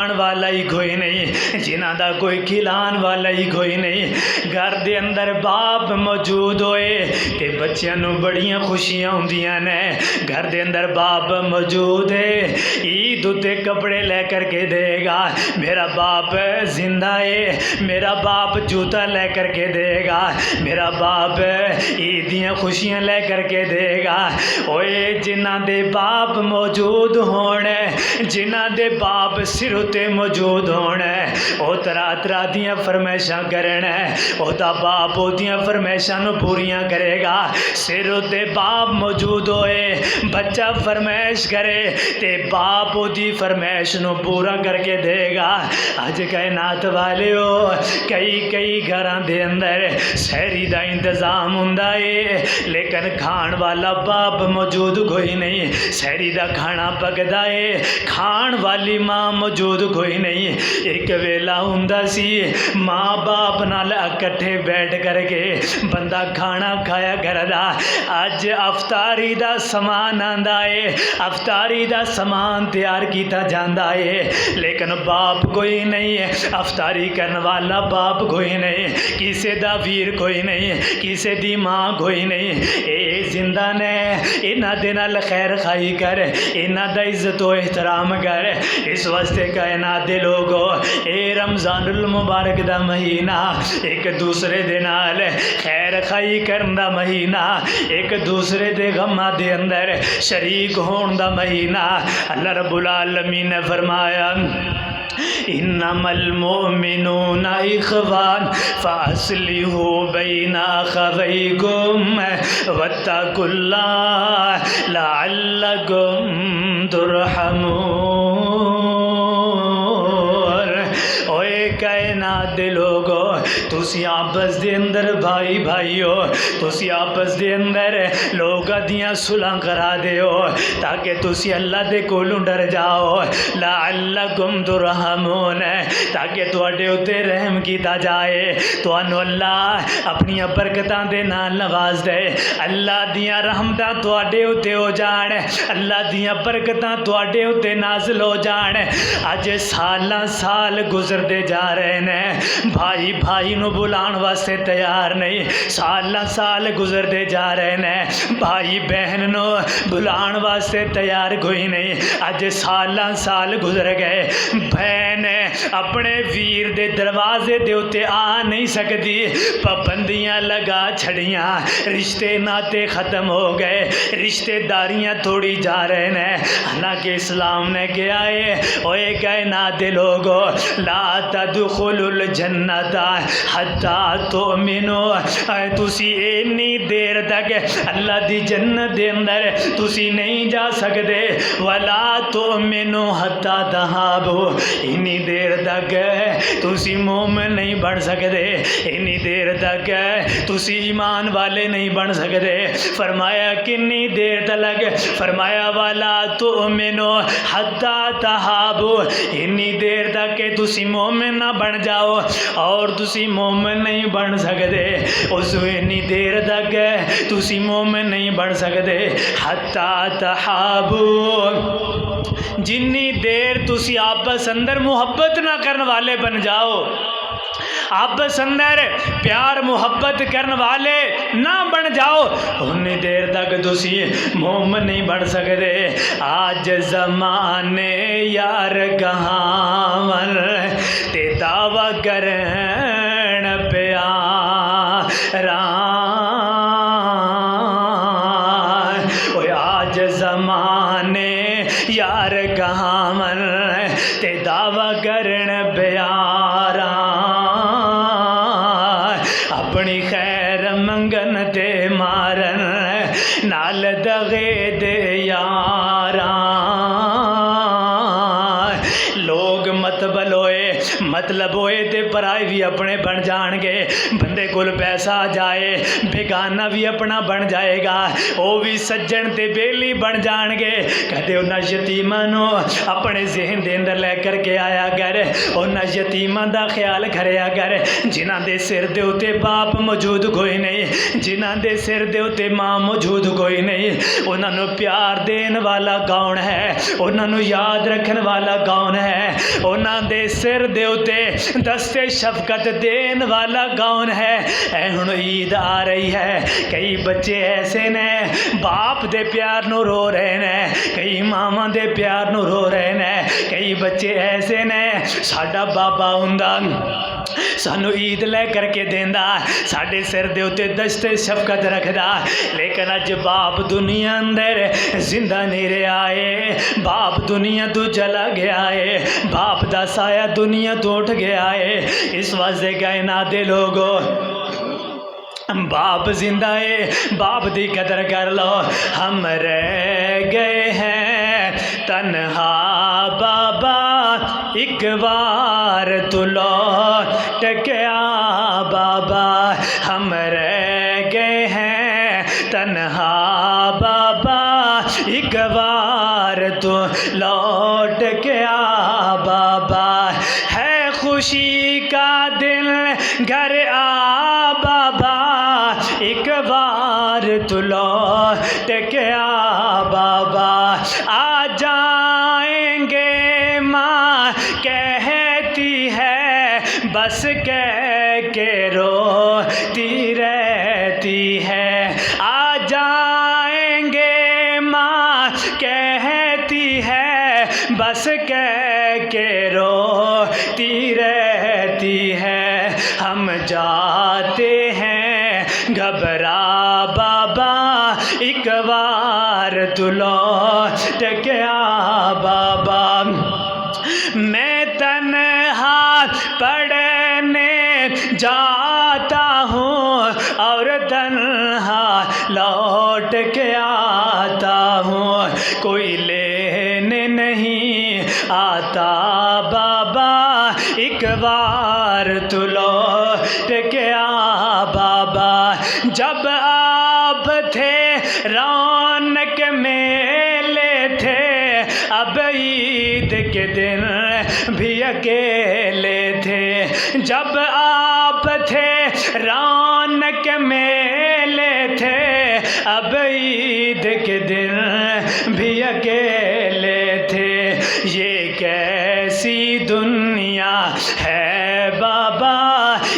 والا ہی کوئی نہیں، جنہ دا کوئی کھلان والا ہی کوئی نہیں۔ گھر دے اندر باپ موجود ہوئے تے بچیاں نو بڑیاں خوشیاں ہوندیاں نے۔ گھر دے اندر باپ موجود ہے، عید تے کپڑے لے کر کے دے گا، میرا باپ زندہ ہے، میرا باپ جوتا لے کر کے دے گا، میرا باپ عید دیاں خوشیاں لے کر کے دے گا۔ اوئے جنہ دے باپ موجود ہونے، جنہ دے باپ سر تے موجود ہونا ہے، او طرح طرح دیاں فرمائشاں کرنا ہے، او دا باپ او دیاں فرمائشاں نو پوریاں کرے گا۔ سر تے باپ موجود ہوئے، بچہ فرمائش کرے تے باپ او دی فرمائش نو پورا کر کے دے گا۔ اج کائنات والیو کئی گھراں دے اندر سحری دا انتظام ہوندا ہے، لیکن کھان والا باپ موجود کوئی نہیں، سحری دا کھانا پکدا ہے، کھان والی ماں موجود کوئی نہیں۔ ایک ویلا ہوندا سی ماں باپ نال اکٹھے بیٹھ کر کے بندہ کھانا کھایا کردا۔ اج افطاری دا سامان آندا ہے، افطاری دا سامان تیار کیتا جاندا ہے، لیکن باپ کوئی نہیں ہے، افطاری کرن والا باپ کوئی نہیں، کسے دا ویر کوئی نہیں، کسے دی ماں کوئی نہیں۔ اے زندہ نے، انہاں دے نال خیر خائی کر، انہاں دا عزت و احترام کر۔ اس واسطے کائنات دے لوگو، اے رمضان المبارک دا مہینہ ایک دوسرے دے نال خیر خائی کرن دا مہینہ، ایک دوسرے دے غماں دے اندر شریک ہون دا مہینہ۔ اللہ رب العالمین نے فرمایا انما المؤمنون اخوان فاصلحوا بین اخویکم واتقوا اللہ لعلکم ترحمون۔ کائنات دے لوگو، تسی آپس دے اندر بھائی بھائی ہو، تسی آپس دے اندر لوگاں دیاں صلح کرا دے ہو تاکہ تسی اللہ دے کولوں ڈر جاؤ، لعلکم ترحمون، تاکہ تواڈے اتے رحم کیتا جائے، تانوں اللہ اپنی برکتاں دے نال نواز دے، اللہ دیاں رحمتاں تواڈے اتے ہو جان، اللہ دیاں برکتاں تواڈے اتے نازل ہو جان۔ اج سالاں سال گزرتے جا رہے ہیں، بھائی بھائی نو بلان واسطے تیار نہیں، سالاں سال گزرتے جا رہے ہیں، بھائی بہن نو بلان واسطے تیار کوئی نہیں۔ اج سالاں سال گزر گئے، بہن اپنے ویر دے دروازے دے اتے آ نہیں سکتی، پابندیاں لگا چھڑیاں، رشتے ناتے ختم ہو گئے، رشتے داریاں توڑی جا رہے ہیں۔ حالانکہ اسلام نے کیا ہے، اوے کائنات دے لوگو، لا تدخلوا الجنت حتی تؤمنوا، تسی اینی دیر تک اللہ دی جنت دے اندر تسی نہیں جا سکتے، ولا تؤمنوا حتی تحابوا، اینی دیر تک تسی مومن نہیں بن سکتے، اینی دیر تک تسی ایمان والے نہیں بن سکتے۔ فرمایا کنی دیر تک؟ فرمایا ولا تؤمنوا حتی تحابوا، اینی دیر تک کہ تسی مومن نہ بن جاؤ، اور تسی مومن نہیں بن سکتے، اس اینی دیر تک تسی مومن نہیں بن سکتے، حتی تحابوا، جنی دیر تسی آپس اندر محبت نہ کرن والے بن جاؤ، آپس اندر پیار محبت کرن والے نہ بن جاؤ، انی دیر تک تسی مومن نہیں بن سکتے۔ آج زمانے یار کہاں تے دعویٰ کرن پیاراں، آج زمانے یار کہاں تے دعویٰ کرن پیاراں، اپنی خیر منگن تے مارن نال دغے دے یاراں۔ لوگ مطلب ہوئے تے پرائے بھی اپنے بن جان گے، بندے کول پیسہ آ جائے بیگانہ بھی اپنا بن جائے گا، وہ بھی سجن تے بیلی بن جان گے۔ کہتے انہاں یتیماں نو اپنے ذہن دے اندر لے کر کے آیا کر، انہاں یتیماں دا خیال کریا کر جنہاں دے سر دے اتے باپ موجود کوئی نہیں، جنہاں دے سر دے اتے ماں موجود کوئی نہیں، انہاں نو پیار دین والا کون ہے، انہاں نو یاد رکھن والا کون ہے، انہاں دے سر دے اتے دستے شفقت دین والا کون ہے؟ اے ہن عید آ رہی ہے، کئی بچے ایسے نے باپ دے پیار نو رو رہے نے، کئی ماما دے پیار نو رو رہے نے، کئی بچے ایسے نے ساڈا بابا ہوندا سانو عید لے کر کے دیندا، ساڈے سر دے اتے دستے شفقت رکھدا، لیکن اج باپ دنیا اندر زندہ نہیں رہا ہے، باپ دنیا تو چلا گیا ہے، باپ دا سایہ دنیا تو اٹھ گیا ہے۔ اس واسطے کائنات دے لوگو باپ زندہ ہے، باپ دی قدر کر لو۔ ہم رہ گئے ہیں تنہا بابا، ایک بار تو لوٹ کے آ بابا، ہم رہ گئے ہیں تنہا بابا، ایک بار تو لوٹ کے آ بابا، ہے خوشی کا دل گھر آ بابا، ایک بار تو لوٹ کے آ بابا، آ جائیں گے ماں کہتی ہے، بس کہہ کے روتی رہتی ہے، آ جائیں گے ماں کہتی ہے، بس کہہ کے روتی رہتی ہے، ہم جاتے ہیں گھبرا بابا، ایک بار تو لوٹ کے آ بابا، میں تنہا پڑھنے جاتا ہوں اور تنہا لوٹ کے آتا ہوں، کوئی لینے نہیں آتا بابا، ایک بار تو لوٹ کے آ بابا، جب آپ تھے رونق میلے تھے، اب عید کے دن بھی اکیلے تھے، جب آپ تھے رونق میلے تھے، اب عید کے دن بھی اکیلے تھے، یہ کیسی دنیا ہے بابا،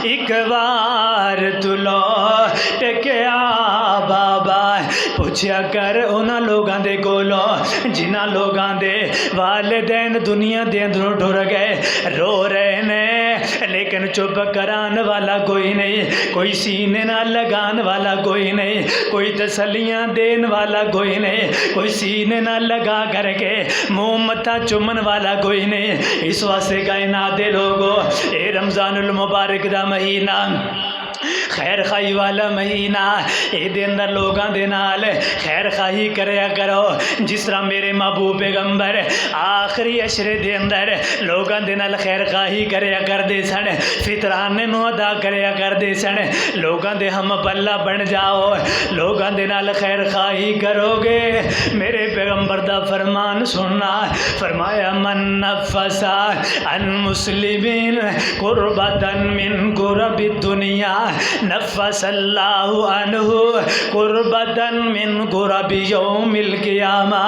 ایک بار تو لوٹ کے آ بابا، پوچھیا کر انہاں لوگاں دے کولو جنہاں لوگاں دے والدین دنیا دے اندروں ٹر گئے، رو رہے نے لیکن چپ کران والا کوئی نہیں، کوئی سینے نہ لگان والا کوئی نہیں، کوئی تسلیاں دین والا کوئی نہیں، کوئی سینے نہ لگا کر کے منہ متھا چومن والا کوئی نہیں۔ اس واسطے کائنات دے لوگو اے رمضان المبارک دا مہینہ خیر خواہی والا مہینہ، اے دے اندر لوگاں دے نال خیر خواہی کریا کرو، جس طرح میرے محبوب پیغمبر آخری عشرے دے اندر لوگاں دے نال خیر خواہی کریا کر دے سن، فطرانے نو ادا کریا کر دے سن، لوگاں دے ہم پلہ بن جاؤ، لوگاں دے نال خیر خواہی کرو گے، میرے پیغمبر دا فرمان سننا، فرمایا من نفس عن مسلمین قربتا من قرب الدنیا نفس اللہ عنہ قربتا من قرب یوم القیامہ،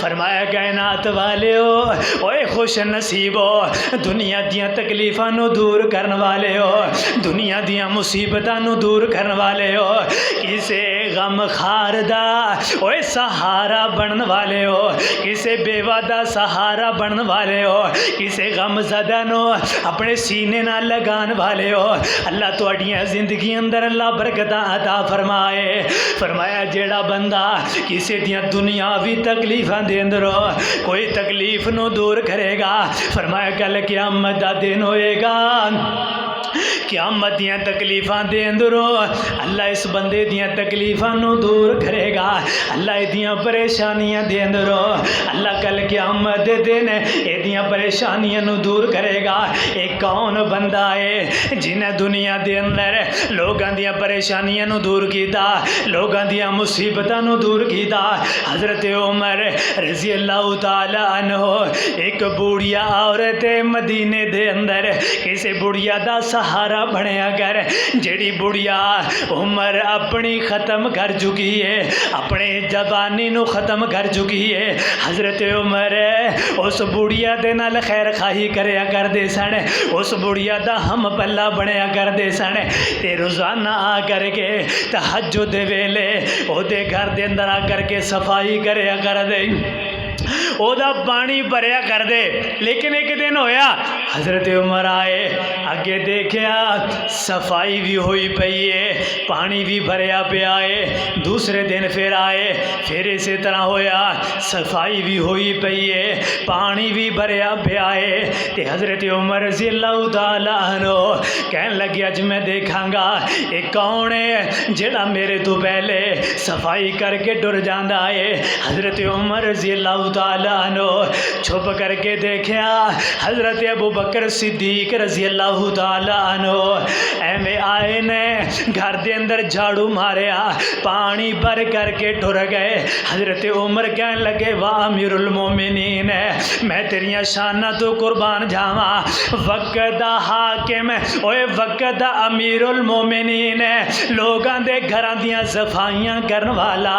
فرمایا کائنات والے ہو اوے خوش نصیبو، دنیا دیاں تکلیفاں نو دور کرن والے ہو، دنیا دیاں مصیبتاں نو دور کرن والے ہو، کسے غم خار دا اوے سہارا بنن والے ہو، کسے بیوہ دا سہارا بنن والے ہو، کسے غم زدہ نو اپنے سینے نہ لگان والے ہو، اللہ تواڈیاں زندگی اندر اللہ برکتاں عطا فرمائے۔ فرمایا جیڑا بندہ کسی دیاں دنیاوی تکلیفاں دے اندروں کوئی تکلیف نو دور کرے گا، فرمایا کل قیامت دا دن ہوئے گا، قیامت دیاں تکلیفاں دے اندروں اللہ اس بندے دیاں تکلیفاں نو دور کرے گا، اللہ دیاں پریشانیاں دے اندروں اللہ کل قیامت دے دن اے دیاں پریشانیاں نو دور کرے گا۔ ایک کون بندہ ہے جنہیں دنیا دے اندر لوگاں دیاں پریشانیاں نو دور کیتا، لوگاں دیاں مصیبتاں نو دور کیتا؟ حضرت عمر رضی اللہ تعالی عنہ، ایک بوڑھیا عورت مدینے دے اندر کسی بوڑھیا دا سہارا طرح بنیا کر جیڑی بڑھیا عمر اپنی ختم کر چکی ہے، اپنے جوانی نو ختم کر چکی ہے، حضرت عمر اس بڑھیا دے نال خیر خواہی کریا کردے سن، اس بڑھیا دا ہم پلہ بنیا کردے سن، تے روزانہ آ کر کے تہجد دے ویلے او دے گھر دے اندر آ کر کے صفائی کریا کردے، او دا پانی بھریا کر دے۔ لیکن ایک دن ہویا حضرت عمر آئے، اگے دیکھیا صفائی بھی ہوئی پئی ہے، پانی بھی بھریا پیا ہے۔ دوسرے دن پھر آئے، پھر اسی طرح ہویا، صفائی بھی ہوئی پئی ہے، پانی بھی بھریا پیا ہے۔ تے حضرت عمر رضی اللہ تعالیٰ عنہ کہن لگے اج میں دیکھاں گا یہ کون ہے جڑا میرے تو پہلے صفائی کر کے ٹر جاندا ہے۔ حضرت عمر رضی اللہ تعالیٰ عنہ چھپ کر کے دیکھیا حضرت ابو بکر صدیق رضی اللہ تعالیٰ عنہ ایویں آئے نے گھر دے اندر جھاڑو ماریا، پانی بھر کر کے ٹر گئے۔ حضرت عمر کہنے لگے واہ امیر المومنین، میں تیریاں شانہ تو قربان جاواں، وقت دا حاکم اوے وقت دا امیر المومنین، لوگاں دے گھراں دیاں صفائیاں کرن والا،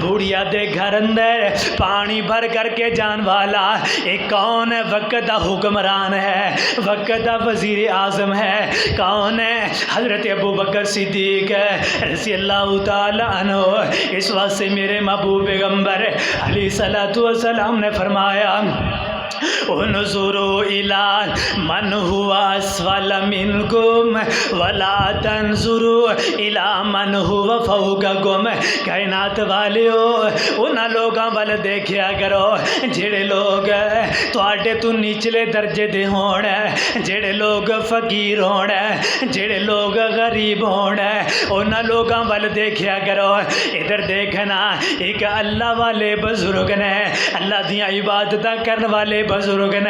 بوڑھیا دے گھر اندر پانی بھر کر کے جان والا، ایک کون ہے؟ وقت دا حکمران ہے، وقت دا وزیر اعظم ہے، کون ہے؟ حضرت ابو بکر صدیق رضی اللہ تعالیٰ عنہ۔ اس واسطے میرے محبوب پیغمبر علیہ الصلوۃ والسلام نے فرمایا انظروا الی من هو اسفل منکم ولا تنظروا الی من هو فوقکم، کائنات والیو انہاں لوگاں ول دیکھیا کرو جڑے لوگ تواڈے تو نچلے درجے دے ہون، جڑے لوگ فقیر ہون، جڑے لوگ غریب ہون، انہاں لوگاں ول دیکھیا کرو۔ ادھر دیکھنا ایک اللہ والے بزرگ نے، اللہ دیاں عبادتاں کرن والے بزرگ نے،